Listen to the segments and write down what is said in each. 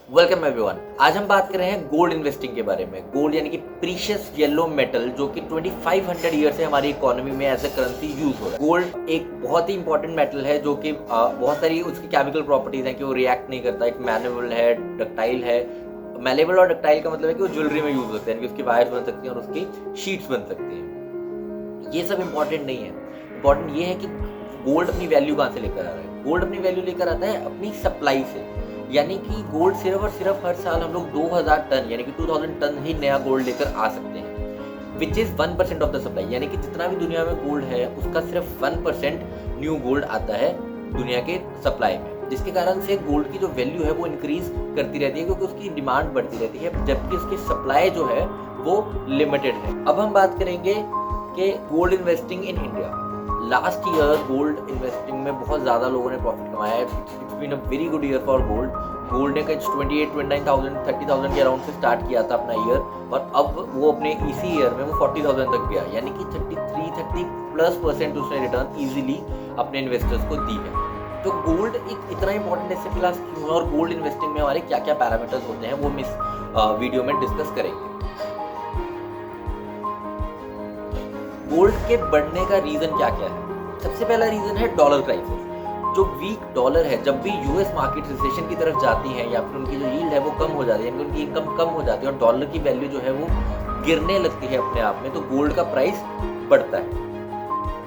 Welcome everyone. आज हम बात कर रहे हैं गोल्ड इन्वेस्टिंग के बारे में। गोल्ड यानी कि प्रीशियस येलो मेटल जो कि 2500 ईयर से हमारी इकोनॉमी में एज अ करेंसी यूज हो रहा है। गोल्ड एक बहुत ही इंपॉर्टेंट मेटल है जो कि बहुत सारी उसकी केमिकल प्रॉपर्टीज हैं कि वो रिएक्ट नहीं करता। एक मैनेबल है, डक्टाइल है। मैलेबल और डक्टाइल का मतलब है कि वो ज्वेलरी में यूज होते हैं, कि उसकी वायर्स बन सकती हैं और उसकी शीट्स बन सकती हैं। ये सब इंपॉर्टेंट नहीं है। इंपॉर्टेंट ये है कि गोल्ड अपनी वैल्यू कहाँ से लेकर आ रहा है। गोल्ड अपनी वैल्यू लेकर आता है अपनी सप्लाई से, यानी कि गोल्ड सिर्फ और सिर्फ हर साल हम लोग 2000 टन यानी कि 2000 टन ही नया गोल्ड लेकर आ सकते हैं, which is 1% of the supply. यानी कि जितना भी दुनिया में गोल्ड है उसका सिर्फ 1% न्यू गोल्ड आता है दुनिया के सप्लाई में, जिसके कारण से गोल्ड की जो वैल्यू है वो इंक्रीज करती रहती है क्योंकि उसकी डिमांड बढ़ती रहती है, जबकि उसकी सप्लाई जो है वो लिमिटेड है। अब हम बात करेंगे कि gold investing in India. Last year gold investing में बहुत ज़्यादा लोगों ने प्रॉफिट कमाया है। It's been a very good year for gold. Gold ने 28-29,000 30,000 के अराउंड से स्टार्ट किया था अपना ईयर, और अब वो अपने इसी ईयर में वो 40,000 तक गया, यानी कि 30+ % उसने रिटर्न इजीली अपने इन्वेस्टर्स को दी है। तो गोल्ड एक इतना इंपॉर्टेंट एसेट क्लास क्यों है और गोल्ड इन्वेस्टिंग में हमारे क्या क्या पैरामीटर्स होते हैं वो हम इस वीडियो में डिस्कस करेंगे। गोल्ड के बढ़ने का रीजन क्या क्या है? सबसे पहला रीजन है डॉलर क्राइसिस। जो वीक डॉलर है, जब भी यूएस मार्केट रिसेशन की तरफ जाती है या फिर उनकी जो यील्ड है वो कम हो जाती है, यानी उनकी इनकम कम हो जाती है और डॉलर की वैल्यू जो है वो गिरने लगती है अपने आप में, तो गोल्ड का प्राइस बढ़ता है।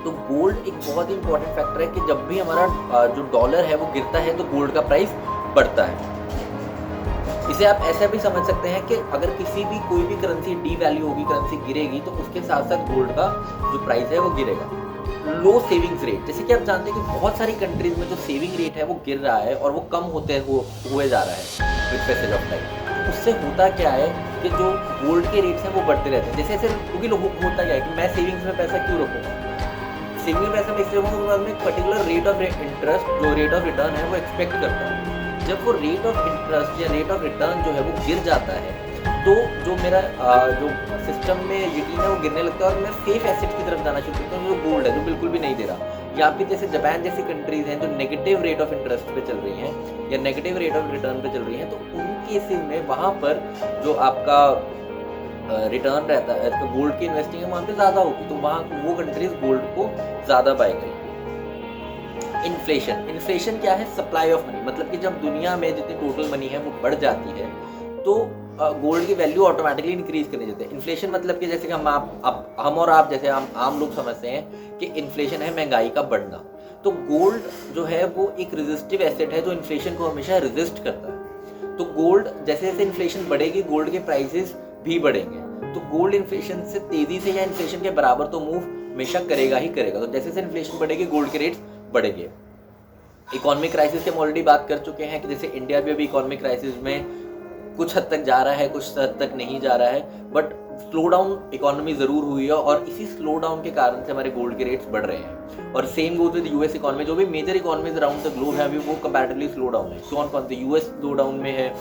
तो गोल्ड एक बहुत ही इंपॉर्टेंट फैक्टर है कि जब भी हमारा जो डॉलर है वो गिरता है तो गोल्ड का प्राइस बढ़ता है। इसे आप ऐसा भी समझ सकते हैं कि अगर किसी भी कोई भी करेंसी डी वैल्यू होगी, करेंसी गिरेगी, तो उसके साथ साथ गोल्ड का जो प्राइस है वो गिरेगा। लो सेविंग्स रेट, जैसे कि आप जानते हैं कि बहुत सारी कंट्रीज में जो सेविंग रेट है वो गिर रहा है और वो कम हुए जा रहा है विद पैसेज ऑफ टाइम। उससे होता क्या है कि जो गोल्ड के रेट्स हैं वो बढ़ते रहते हैं। जैसे जैसे क्योंकि लोगों को होता क्या है कि मैं सेविंग्स में पैसा क्यों रखूँगा, सेविंग में पैसा मैं इसलिए रखूँगा कि एक पर्टिकुलर रेट ऑफ इंटरेस्ट, जो रेट ऑफ रिटर्न है वो एक्सपेक्ट करता है। जब वो रेट ऑफ इंटरेस्ट या रेट ऑफ रिटर्न जो है वो गिर जाता है तो जो मेरा जो सिस्टम में यकीन है वो गिरने लगता है और मैं सेफ एसेट की तरफ जाना शुरू करता हूँ, जो गोल्ड है जो बिल्कुल भी नहीं दे रहा। या फिर जैसे जापान जैसी कंट्रीज हैं जो नेगेटिव रेट ऑफ इंटरेस्ट पे चल रही हैं या नेगेटिव रेट ऑफ रिटर्न पे चल रही हैं, तो उन केसेस में वहाँ पर जो आपका रिटर्न रहता है तो गोल्ड की इन्वेस्टिंग है वहाँ पे ज़्यादा होगी, तो वहाँ वो कंट्रीज गोल्ड को ज़्यादा बाय करेंगी। इन्फ्लेशन क्या है? सप्लाई ऑफ मनी, मतलब कि जब दुनिया में जितनी टोटल मनी है वो बढ़ जाती है तो गोल्ड की वैल्यू ऑटोमेटिकली इंक्रीज करने देते हैं। इन्फ्लेशन मतलब कि जैसे कि हम और आप जैसे आम लोग समझते हैं कि इन्फ्लेशन है महंगाई का बढ़ना, तो गोल्ड जो है वो एक रेजिस्टिव एसेट है जो इन्फ्लेशन को हमेशा रेजिस्ट करता है। तो गोल्ड जैसे जैसे इन्फ्लेशन बढ़ेगी गोल्ड के प्राइसेस भी बढ़ेंगे, तो गोल्ड इन्फ्लेशन से तेजी से या इन्फ्लेशन के बराबर तो मूव हमेशा करेगा ही करेगा। तो जैसे जैसे इन्फ्लेशन बढ़ेगी गोल्ड के रेट्स बढ़ेंगे। इकोनॉमिक क्राइसिस की हम ऑलरेडी बात कर चुके हैं कि जैसे इंडिया भी अभी इकोनॉमिक क्राइसिस में कुछ हद तक जा रहा है, कुछ हद तक नहीं जा रहा है, बट स्लो डाउन इकोनॉमी ज़रूर हुई है और इसी स्लो डाउन के कारण से हमारे गोल्ड के रेट्स बढ़ रहे हैं। और same goes with US economy, जो भी major economies around the globe है अभी वो कंपैरेटिवली स्लो डाउन है। कौन से? यूएस स्लो डाउन में है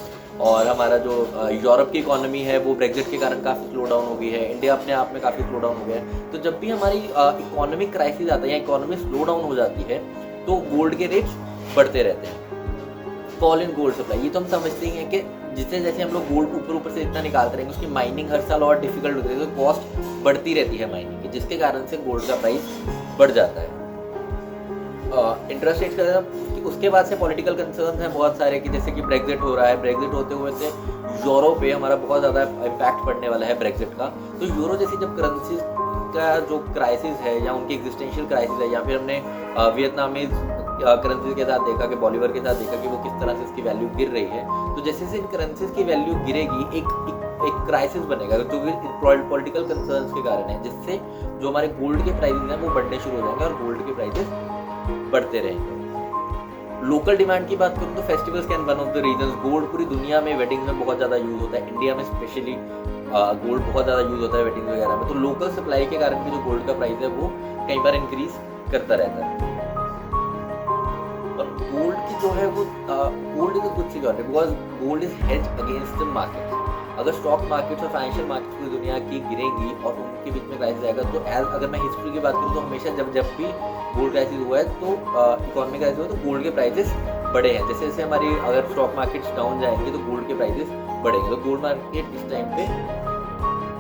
और हमारा जो यूरोप की इकोनॉमी है वो ब्रेक्जिट के कारण काफ़ी स्लो डाउन हो गई है। इंडिया अपने आप में काफ़ी स्लो डाउन हो गया है। तो जब भी हमारी इकोनॉमिक क्राइसिस आता है या इकोनॉमी स्लो डाउन हो जाती है तो गोल्ड के रेट्स बढ़ते रहते हैं। फॉल इन गोल्ड सप्लाई, ये तो हम समझते ही हैं कि जिससे जैसे हम लोग गोल्ड ऊपर से इतना निकालते रहेंगे उसकी माइनिंग हर साल और डिफिकल्ट होती है, तो कॉस्ट बढ़ती रहती है माइनिंग की, जिसके कारण से गोल्ड का प्राइस बढ़ जाता है। इंटरेस्ट रेट का उसके बाद से पॉलिटिकल कंसर्न हैं बहुत सारे कि जैसे कि ब्रेक्जिट हो रहा है, ब्रेक्जिट होते हुए से यूरो पे हमारा बहुत ज़्यादा इम्पैक्ट पड़ने वाला है ब्रेक्जिट का। तो यूरो जैसी जब करेंसी का जो क्राइसिस है या उनकी एग्जिस्टेंशियल क्राइसिस है, या फिर हमने वियतनामीज करेंसीज के साथ देखा कि बॉलीवर के साथ देखा कि वो किस तरह से इसकी वैल्यू गिर रही है, तो जैसे जैसे इन करेंसीज की वैल्यू गिरेगी एक क्राइसिस बनेगा जो कि पॉलिटिकल कंसर्न्स के कारण है, जिससे जो हमारे गोल्ड के प्राइसेस हैं वो बढ़ने शुरू हो जाएंगे और गोल्ड के प्राइसेस बढ़ते रहेंगे। लोकल डिमांड की बात करूँ तो festivals can one of the reasons. Gold पूरी दुनिया में वेडिंग्स में बहुत ज़्यादा यूज़ होता है, इंडिया में स्पेशली गोल्ड बहुत ज़्यादा यूज़ होता है वेडिंग वगैरह में, तो लोकल सप्लाई के कारण भी जो गोल्ड का प्राइस है वो कई बार इंक्रीज करता रहता है। और गोल्ड की जो है वो gold is a good security because gold is hedge against the market. अगर स्टॉक मार्केट्स और फाइनेंशियल मार्केट्स पूरी दुनिया की गिरेंगी और उनके बीच में क्राइसिस आएगा, तो अगर मैं हिस्ट्री की बात करूँ तो हमेशा जब भी गोल्ड क्राइसिस हुआ है तो इकोनॉमिक क्राइसिस हुआ तो गोल्ड के प्राइसेस बड़े हैं। जैसे जैसे हमारी अगर स्टॉक मार्केट्स डाउन जाएंगे तो गोल्ड के प्राइसेस बढ़ेंगे। तो गोल्ड मार्केट इस टाइम पे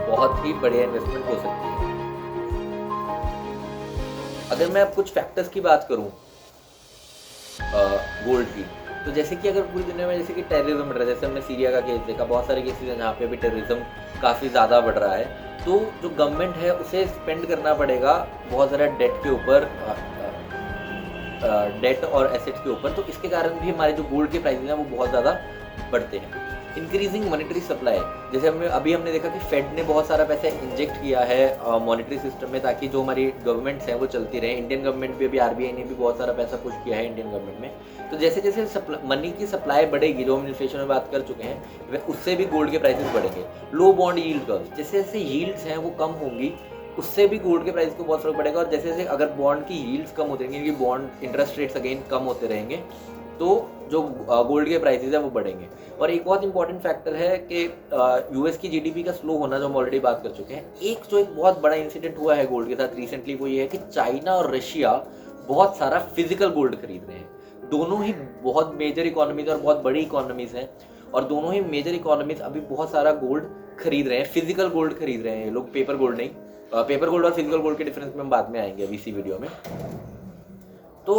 बहुत ही बढ़िया इन्वेस्टमेंट हो सकती है। अगर मैं अब कुछ फैक्टर्स की बात करूं गोल्ड की, तो जैसे कि अगर पूरी दुनिया में जैसे कि टेररिज्म बढ़ रहा है, जैसे हमने सीरिया का केस देखा, बहुत सारे केसेस हैं जहाँ पे अभी टेररिज्म काफ़ी ज़्यादा बढ़ रहा है, तो जो गवर्नमेंट है उसे स्पेंड करना पड़ेगा बहुत ज़्यादा डेट के ऊपर, डेट और एसेट्स के ऊपर। तो इसके कारण भी हमारे जो गोल्ड के प्राइसेस हैं वो बहुत ज़्यादा बढ़ते हैं। इंक्रीजिंग मॉनेटरी सप्लाई, जैसे हमने देखा कि फेड ने बहुत सारा पैसा इंजेक्ट किया है मॉनेटरी सिस्टम में, ताकि जो हमारी गवर्नमेंट्स हैं वो चलती रहे। इंडियन गवर्नमेंट भी, अभी आरबीआई ने भी बहुत सारा पैसा पुश किया है इंडियन गवर्नमेंट में। तो जैसे जैसे मनी की सप्लाई बढ़ेगी, जो हम इन्फ्लेशन में बात कर चुके हैं, उससे भी गोल्ड के प्राइसेस बढ़ेंगे। लो बॉन्ड यील्ड कर्व, जैसे जैसे यील्ड्स हैं वो कम होंगी, उससे भी गोल्ड के प्राइस को बहुत फर्क पड़ेगा। और जैसे जैसे अगर बॉन्ड की यील्ड्स कम होते रहेंगे, क्योंकि bond interest rates again come होते रहेंगे, तो जो गोल्ड के प्राइसेस है वो बढ़ेंगे। और एक बहुत इंपॉर्टेंट फैक्टर है कि यूएस की जीडीपी का स्लो होना, जो हम ऑलरेडी बात कर चुके हैं। एक बहुत बड़ा इंसिडेंट हुआ है गोल्ड के साथ रिसेंटली, वो ये है कि चाइना और रशिया बहुत सारा फिजिकल गोल्ड खरीद रहे हैं। दोनों ही बहुत मेजर इकोनॉमीज और बहुत बड़ी इकोनॉमीज हैं, और दोनों ही मेजर इकोनॉमीज अभी बहुत सारा गोल्ड खरीद रहे हैं, फिजिकल गोल्ड खरीद रहे हैं ये लोग, पेपर गोल्ड नहीं। पेपर गोल्ड और फिजिकल गोल्ड के डिफरेंस में हम बाद में आएंगे अभी इसी वीडियो में। तो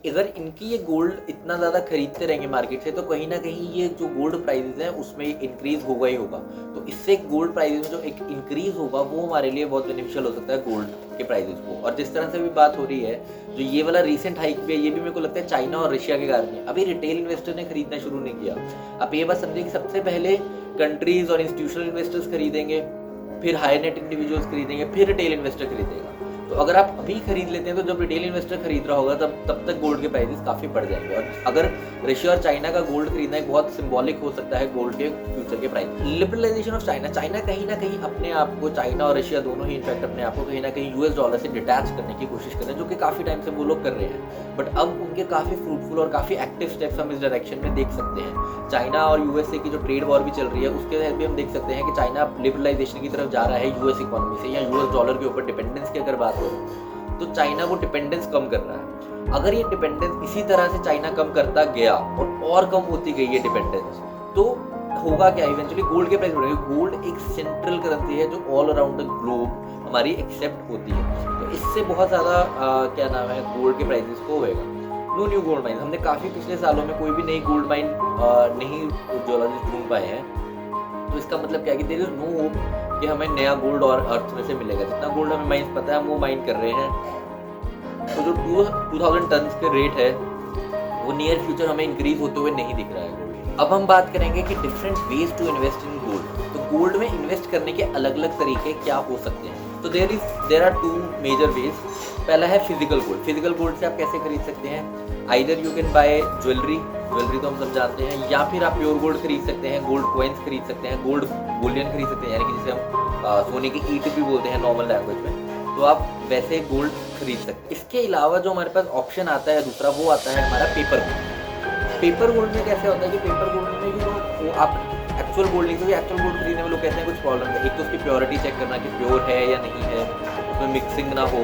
अगर इनकी ये गोल्ड इतना ज़्यादा खरीदते रहेंगे मार्केट से, तो कहीं ना कहीं ये जो गोल्ड प्राइसेस हैं उसमें इंक्रीज होगा ही होगा। तो इससे गोल्ड प्राइसेस में जो एक इंक्रीज होगा वो हमारे लिए बहुत बेनिफिशियल हो सकता है गोल्ड के प्राइसेस को। और जिस तरह से भी बात हो रही है, जो ये वाला रिसेंट हाइक भी है, ये भी मेरे को लगता है चाइना और रशिया के कारण है। अभी रिटेल इन्वेस्टर ने खरीदना शुरू नहीं किया। आप ये बात समझिए कि सबसे पहले कंट्रीज और इंस्टीट्यूशनल इन्वेस्टर्स खरीदेंगे, फिर हाई नेट इंडिविजुअल्स खरीदेंगे, फिर रिटेल इन्वेस्टर खरीदेगा। तो अगर आप अभी खरीद लेते हैं तो जब रिटेल इन्वेस्टर खरीद रहा होगा तब तक गोल्ड के प्राइसेस काफ़ी बढ़ जाएंगे। और अगर रशिया और चाइना का गोल्ड खरीदना एक बहुत सिंबॉलिक हो सकता है गोल्ड के फ्यूचर के price. Liberalisation of China, China कहीं ना कहीं अपने आप को, चाइना और रशिया दोनों ही इनफैक्ट अपने आप को कहीं ना कहीं यूएस डॉलर से डिटैच करने की कोशिश कर रहे हैं, जो कि काफ़ी टाइम से वो लोग कर रहे हैं। बट अब उनके काफ़ी फ्रूटफुल और काफ़ी एक्टिव स्टेप्स हम इस डायरेक्शन में देख सकते हैं। चाइना और यूएसए की जो ट्रेड वॉर भी चल रही है, उसके तहत भी हम देख सकते हैं कि चाइना लिबरलाइजेशन की तरफ जा रहा है यूएस इकोनॉमी से, या यूएस डॉलर के ऊपर डिपेंडेंस की अगर बात हो तो चाइना वो डिपेंडेंस कम कर रहा है। अगर ये डिपेंडेंस इसी तरह से चाइना कम करता गया और कम होती गई ये डिपेंडेंस, तो होगा क्या, इवेंचुअली गोल्ड के प्राइस बढ़ेंगे। गोल्ड एक सेंट्रल करेंसी है जो ऑल अराउंड द ग्लोब हमारी एक्सेप्ट होती है। तो इससे बहुत ज़्यादा क्या नाम है, गोल्ड के प्राइसेस को होएगा। नो न्यू गोल्ड माइन, हमने काफ़ी पिछले सालों में कोई भी नई गोल्ड माइन नहीं जियोलॉजिस्ट ढूंढ पाए हैं। तो इसका मतलब क्या है कि देयर इज नो होप कि हमें नया गोल्ड और अर्थ में से मिलेगा। जितना गोल्ड हमें माइंस पता है हम वो माइन कर रहे हैं। तो जो 2000 टन के रेट है वो नियर फ्यूचर हमें इंक्रीज होते हुए नहीं दिख रहा है गोल्ड। अब हम बात करेंगे कि different ways to invest in gold. तो गोल्ड में इन्वेस्ट करने के अलग अलग तरीके क्या हो सकते हैं। तो there are two major ways. पहला है फिजिकल गोल्ड। फिजिकल गोल्ड से आप कैसे खरीद सकते हैं, either you can buy jewellery तो हम सब जानते हैं, या फिर आप प्योर गोल्ड खरीद सकते हैं, गोल्ड कॉइन्स खरीद सकते हैं, गोल्ड बुलियन खरीद सकते हैं, यानी कि जिसे हम सोने की ईंट भी बोलते हैं नॉर्मल लैंग्वेज में। तो आप वैसे गोल्ड खरीद सकते हैं। इसके अलावा जो हमारे पास ऑप्शन आता है दूसरा, वो आता है हमारा पेपर गोल्ड। पेपर गोल्ड में कैसे होता है कि पेपर गोल्ड में वो आप एक्चुअल गोल्ड नहीं, क्योंकि एक्चुअल गोल्ड खरीदने में लोग कहते हैं कुछ प्रॉब्लम है। एक तो उसकी प्योरिटी चेक करना कि प्योर है या नहीं है, उसमें मिक्सिंग ना हो,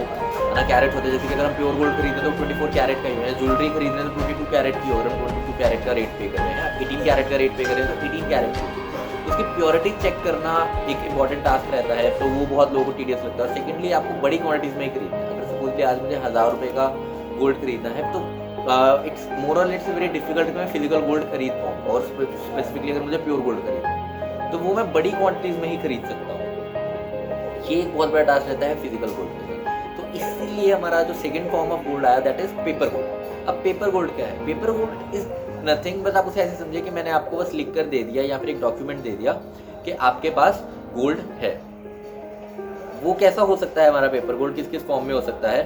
ना कैरेट होते हैं। जैसे कि अगर हम प्योर गोल्ड खरीदें तो 24 कैरेट का ही है, ज्वेलरी खरीदने तो 22 कैरेट की हो, अगर हम 22 कैरेट का रेट पे कर रहे हैं, 18 कैरेट का रेट पे कर रहे हैं तो 18 कैरेट की। उसकी प्योरिटी चेक करना एक इंपॉर्टेंट टास्क रहता है, तो वो बहुत लोगों को टीडियस लगता है। सेकेंडली आपको बड़ी क्वांटिटीज़ में ही खरीदना है। अगर सपोजली आज मुझे 1000 रुपये का गोल्ड खरीदना है तो इट्स मोर और लेट्स वेरी डिफिकल्ट कि मैं फिजिकल गोल्ड खरीद पाऊँ, और स्पेसिफिकली अगर मुझे प्योर गोल्ड खरीदना है तो वो मैं बड़ी क्वांटिटीज़ में ही खरीद सकता हूँ। ये एक बहुत बड़ा टास्क रहता है फिजिकल गोल्ड के लिए। तो इसीलिए हमारा जो सेकंड फॉर्म ऑफ गोल्ड आया दैट इज पेपर गोल्ड। अब पेपर गोल्ड क्या है? पेपर गोल्ड इज नथिंग, बस आप उसे ऐसे समझिए कि मैंने आपको बस लिख कर दे दिया या फिर एक डॉक्यूमेंट दे दिया कि आपके पास गोल्ड है। वो कैसा हो सकता है हमारा पेपर गोल्ड, किस किस फॉर्म में हो सकता है?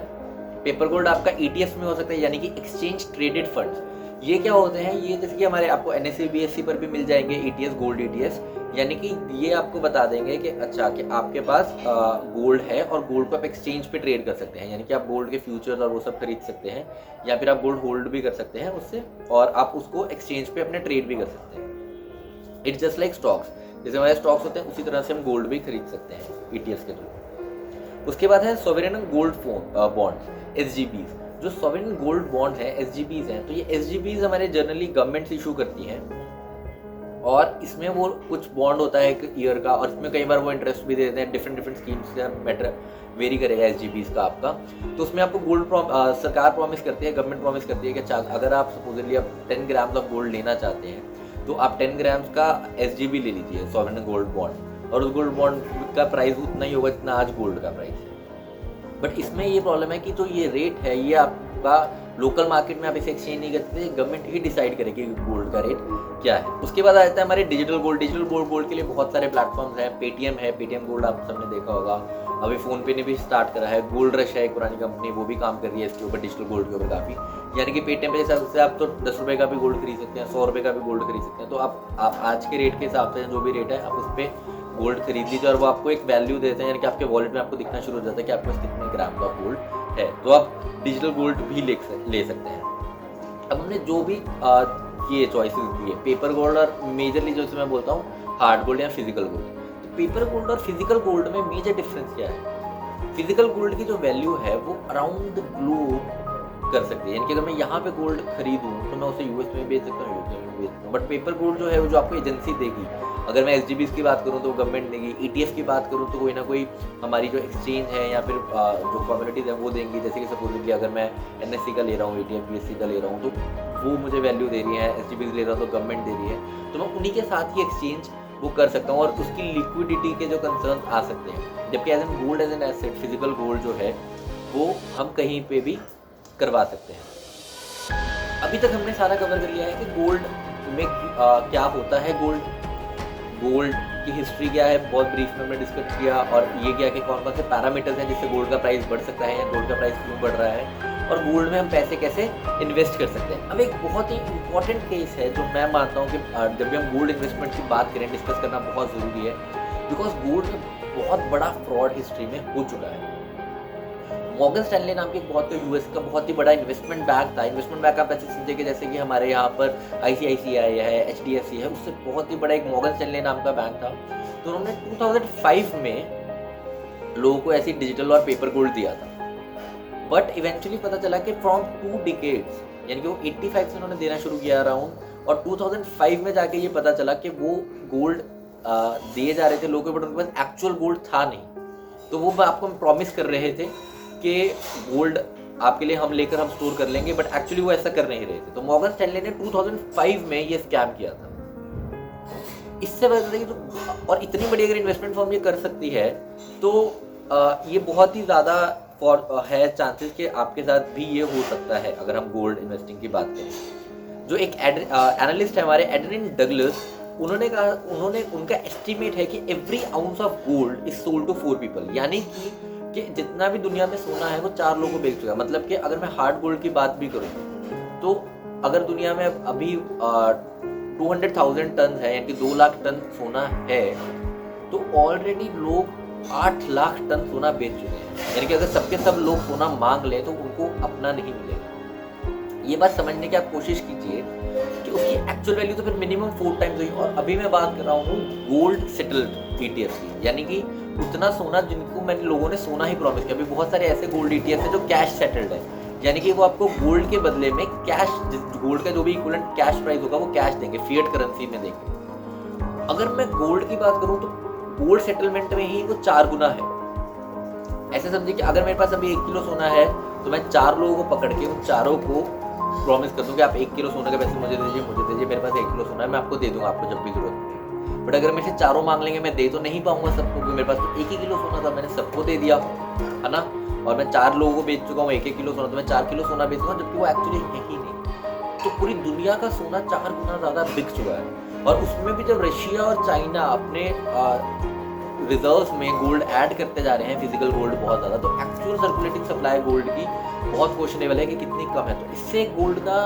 पेपर गोल्ड आपका ETFs में हो सकता है, यानी कि एक्सचेंज ट्रेडेड फंड्स। ये क्या होते हैं? ये जैसे कि हमारे आपको NSE BSE पर भी मिल जाएंगे ETFs, गोल्ड ETFs, यानी कि ये आपको बता देंगे कि अच्छा कि आपके पास गोल्ड है और गोल्ड को आप एक्सचेंज पे ट्रेड कर सकते हैं, यानी कि आप गोल्ड के फ्यूचर्स और वो सब खरीद सकते हैं, या फिर आप गोल्ड होल्ड भी कर सकते हैं उससे, और आप उसको एक्सचेंज पे अपने ट्रेड भी कर सकते हैं। इट्स जस्ट लाइक स्टॉक्स, जैसे हमारे स्टॉक्स होते हैं उसी तरह से हम गोल्ड भी खरीद सकते हैं ETFs के थ्रू। उसके बाद है सोवरेन गोल्ड बॉन्ड्स, SGBs। जो सॉवरेन गोल्ड बॉन्ड है SGBs हैं, तो ये SGBs हमारे जनरली गवर्नमेंट्स इशू करती हैं और इसमें वो कुछ बॉन्ड होता है एक ईयर का और इसमें कई बार वो इंटरेस्ट भी देते हैं, डिफरेंट स्कीम्स से मैटर वेरी करेगा SGBs का आपका। तो उसमें आपको गोल्ड सरकार प्रॉमिस करती है, गवर्नमेंट प्रॉमिस करती है कि अगर आप सपोजली आप 10 ग्राम्स ऑफ गोल्ड लेना चाहते हैं तो आप 10 ग्राम्स का SGB ले लीजिए सॉवरेन गोल्ड बॉन्ड, और उस गोल्ड बॉन्ड का प्राइस उतना ही होगा जितना आज गोल्ड का प्राइस है। बट इसमें ये प्रॉब्लम है कि जो ये रेट है ये आपका लोकल मार्केट में आप इसे एक्सचेंज नहीं कर सकते, गवर्नमेंट ही डिसाइड करेगी गोल्ड का रेट क्या है। उसके बाद आ जाता है हमारे डिजिटल गोल्ड के लिए बहुत सारे प्लेटफॉर्म्स हैं। पेटीएम गोल्ड आप सबने देखा होगा, अभी फ़ोन पे ने भी स्टार्ट करा है। गोल्ड रश है एक पुरानी कंपनी, वो भी काम कर रही है इसके ऊपर, डिजिटल गोल्ड के ऊपर काफ़ी। यानी कि पेटीएम पे से आप तो 10 रुपये का भी गोल्ड खरीद सकते हैं, 100 रुपये का भी गोल्ड खरीद सकते हैं। तो आप आज के रेट के हिसाब से जो भी रेट है आप उस पर गोल्ड खरीद लीजिए और वो आपको एक वैल्यू देते हैं, यानी कि आपके वॉलेट में आपको दिखना शुरू हो जाता है कि आपके पास कितने ग्राम का गोल्ड है। तो आप डिजिटल गोल्ड भी ले सकते हैं। अब हमने जो भी ये चॉइसेस दी है, पेपर गोल्ड और मेजरली जो मैं बोलता हूँ हार्ड गोल्ड या फिजिकल गोल्ड, तो पेपर गोल्ड और फिजिकल गोल्ड में मेजर डिफरेंस क्या है? फिजिकल गोल्ड की जो वैल्यू है वो अराउंड द ग्लोब कर सकती है, यानी कि अगर मैं यहाँ पे गोल्ड खरीदूँ तो मैं उसे यूएस में बेच सकता हूँ, यूके में बेच सकता हूँ। बट पेपर गोल्ड जो है वो जो आपको एजेंसी देगी, अगर मैं SGBs की बात करूँ तो गवर्नमेंट देगी, ETF की बात करूँ तो कोई ना कोई हमारी जो एक्सचेंज है या फिर जो कम्युनिटीज़ है वो देंगी। जैसे कि सपोजली अगर मैं NSE का ले रहा हूँ, ETF BSE का ले रहा हूँ तो वो मुझे वैल्यू दे रही है, SGBs ले रहा हूँ तो गवर्नमेंट दे रही है, तो मैं उन्हीं के साथ ही एक्सचेंज वो कर सकता हूँ और उसकी लिक्विडिटी के जो कंसर्न आ सकते हैं। जबकि as an gold as an asset physical gold जो है वो हम कहीं पे भी करवा सकते हैं। अभी तक हमने सारा कवर कर लिया है कि गोल्ड में क्या होता है, गोल्ड की हिस्ट्री क्या है, बहुत ब्रीफ में हमने डिस्कस किया, और ये क्या कि कौन कौन से पैरामीटर्स हैं जिससे गोल्ड का प्राइस बढ़ सकता है या गोल्ड का प्राइस क्यों बढ़ रहा है, और गोल्ड में हम पैसे कैसे इन्वेस्ट कर सकते हैं। अब एक बहुत ही इंपॉर्टेंट केस है जो मैं मानता हूँ कि जब भी हम गोल्ड इन्वेस्टमेंट की बात करें डिस्कस करना बहुत ज़रूरी है, बिकॉज गोल्ड में बहुत बड़ा फ्रॉड हिस्ट्री में हो चुका है। मॉर्गन स्टैनले नाम की एक बहुत यूएस का बहुत ही बड़ा इन्वेस्टमेंट बैंक था। इन्वेस्टमेंट बैंक आप ऐसे समझे कि जैसे कि हमारे यहाँ पर ICICI है, HDFC है, उससे बहुत ही बड़ा एक मॉर्गन स्टैनले नाम का बैंक था। तो उन्होंने 2005 में लोगों को ऐसी डिजिटल और पेपर गोल्ड दिया था। बट इवेंचुअली पता चला कि फ्रॉम 2 डिकेड्स, यानी कि वो 85 से उन्होंने देना शुरू किया अराउंड, और 2005 में जाके ये पता चला कि वो गोल्ड दिए जा रहे थे लोगों को, बट उनके पास एक्चुअल गोल्ड था नहीं। तो वो आपको प्रॉमिस कर रहे थे कि गोल्ड आपके लिए हम लेकर हम स्टोर कर लेंगे, बट एक्चुअली वो ऐसा कर नहीं रहे थे। तो मॉर्गन स्टैनले ने 2005 में ये स्कैम किया था। इससे पता चला कि तो और इतनी बड़ी अगर इन्वेस्टमेंट फर्म ये कर सकती है तो ये बहुत ही ज़्यादा है चांसेस कि आपके साथ भी ये हो सकता है अगर हम गोल्ड इन्वेस्टिंग की बात करें। जो एक एनालिस्ट है हमारे एड्रिन डगलस, उन्होंने उनका एस्टिमेट है कि every ounce of gold is sold to 4 people, यानी कि जितना भी दुनिया में सोना है वो 4 लोगों को बेच चुका है। मतलब कि अगर मैं हार्ड गोल्ड की बात भी करूँ तो अगर दुनिया में अभी 200,000 टन है, यानी कि 2 लाख टन सोना है, तो ऑलरेडी लोग 8 लाख टन सोना बेच चुके हैं। यानी कि अगर सबके सब लोग सोना मांग लें तो उनको अपना नहीं मिलेगा। ये बात समझने की आप कोशिश कीजिए कि उसकी एक्चुअल वैल्यू तो फिर मिनिमम 4 टाइम्स हुई। और अभी मैं बात कर रहा हूँ गोल्ड सेटल्ड ETFs की, यानी कि उतना सोना जिनको मैंने लोगों ने सोना ही प्रॉमिस किया। अभी बहुत सारे ऐसे गोल्ड ETFs है जो कैश सेटल्ड है, यानी कि वो आपको गोल्ड के बदले में कैश, गोल्ड का जो भी इक्विवेलेंट कैश प्राइस होगा वो कैश देंगे, फिएट करेंसी में देंगे। अगर मैं गोल्ड की बात करूँ तो गोल्ड सेटलमेंट में ही वो 4 गुना है। ऐसे समझिए कि अगर मेरे पास अभी 1 किलो सोना है तो मैं 4 लोगों को पकड़ के उन चारों को प्रॉमिस कर दूँ कि आप 1 किलो सोने के पैसे मुझे दीजिए, मेरे पास 1 किलो सोना है, मैं आपको दे दूँगा आपको जब भी जरूरत पड़े। बट अगर मेरे से चारों मांग लेंगे मैं दे तो नहीं पाऊंगा सबको, क्योंकि मेरे पास तो 1 ही किलो सोना था, मैंने सबको दे दिया है ना, और मैं 4 लोगों को बेच चुका हूँ 1 किलो सोना, तो मैं 4 किलो सोना बेचूंगा, जबकि वो एक्चुअली है ही नहीं। तो पूरी दुनिया का सोना 4 गुना ज़्यादा बिक चुका है। और उसमें भी जब रशिया और चाइना अपने रिजर्व्स में गोल्ड ऐड करते जा रहे हैं, फिजिकल गोल्ड बहुत ज़्यादा, तो एक्चुअल सर्कुलेटिंग सप्लाई गोल्ड की बहुत क्वेश्चनेबल है कि कितनी कम है। तो इससे गोल्ड का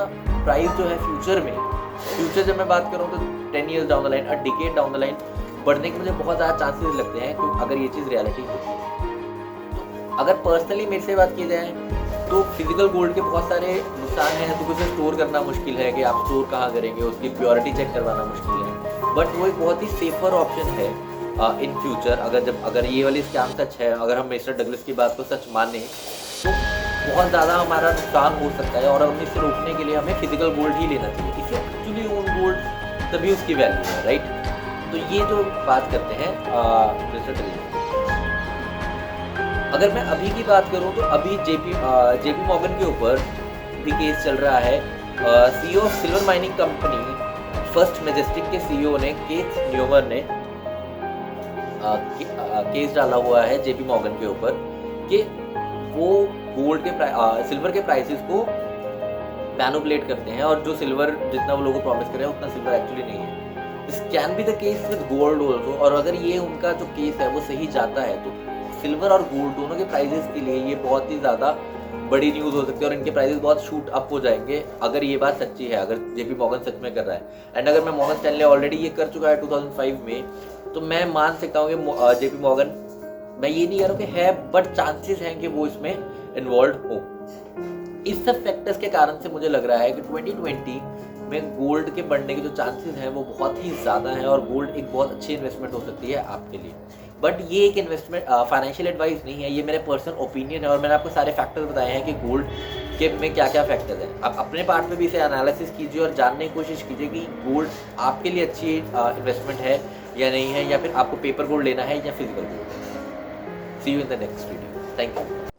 प्राइस जो है फ्यूचर जब मैं बात करूँ तो 10 years down the line, a decade down the line बढ़ने के मुझे बहुत ज़्यादा चांसेस लगते हैं, तो अगर ये चीज़ रियलिटी होती है। तो अगर पर्सनली मेरे से बात की जाए तो फिजिकल गोल्ड के बहुत सारे नुकसान हैं। तो उसे स्टोर करना मुश्किल है कि आप स्टोर कहाँ करेंगे, उसकी प्योरिटी चेक करवाना मुश्किल है, बट वो एक बहुत ही सेफर ऑप्शन है इन फ्यूचर। अगर ये वाली स्कैम सच है, अगर हम मिस्टर डगलस की बात को सच माने, तो बहुत ज़्यादा हमारा नुकसान हो सकता है, और हमें इसे रोकने के लिए हमें फिजिकल गोल्ड ही लेना चाहिए। इसे एक्चुअली ओन गोल्ड तभी उसकी वैल्यू है, राइट। तो ये जो बात करते हैं अगर मैं अभी की बात करूँ तो अभी जेपी मॉर्गन के ऊपर भी केस चल रहा है। CEO of silver mining company first majestic के सीईओ ने केस न्यूमर ने केस डाला हुआ है जेपी मॉर्गन के ऊपर कि वो गोल्ड के सिल्वर के प्राइसेस को मैनिपुलेट करते हैं, और जो सिल्वर जितना वो लोगों को प्रॉमिस कर रहे हैं उतना सिल्वर एक्चुअली नहीं है। This can be the case with gold also, और अगर ये उनका जो केस है वो सही जाता है तो सिल्वर और गोल्ड दोनों के प्राइसेस के लिए ये बहुत ही ज़्यादा बड़ी न्यूज़ हो सकती है, और इनके प्राइसेस बहुत शूट अप हो जाएंगे अगर ये बात सच्ची है, अगर जेपी मॉर्गन सच में कर रहा है। एंड अगर मैं मॉर्गन स्टैनले ऑलरेडी ये कर चुका है 2005 में, तो मैं मान सकता हूँ कि जेपी मॉर्गन, मैं ये नहीं कह रहा हूँ कि है, बट चांसेस हैं कि वो इसमें इन्वॉल्व हो। इस सब फैक्टर्स के कारण से मुझे लग रहा है कि 2020 में गोल्ड के बढ़ने के जो चांसेस हैं वो बहुत ही ज़्यादा हैं, और गोल्ड एक बहुत अच्छी इन्वेस्टमेंट हो सकती है आपके लिए। बट ये एक इन्वेस्टमेंट फाइनेंशियल एडवाइस नहीं है, ये मेरे पर्सनल ओपिनियन है, और मैंने आपको सारे फैक्टर्स बताए हैं कि गोल्ड के में क्या क्या फैक्टर्स हैं। आप अपने पार्ट में भी इसे एनालिसिस कीजिए और जानने की कोशिश कीजिए कि गोल्ड आपके लिए अच्छी इन्वेस्टमेंट है या नहीं है, या फिर आपको पेपर गोल्ड लेना है या physical gold. See you in the next video. Thank you.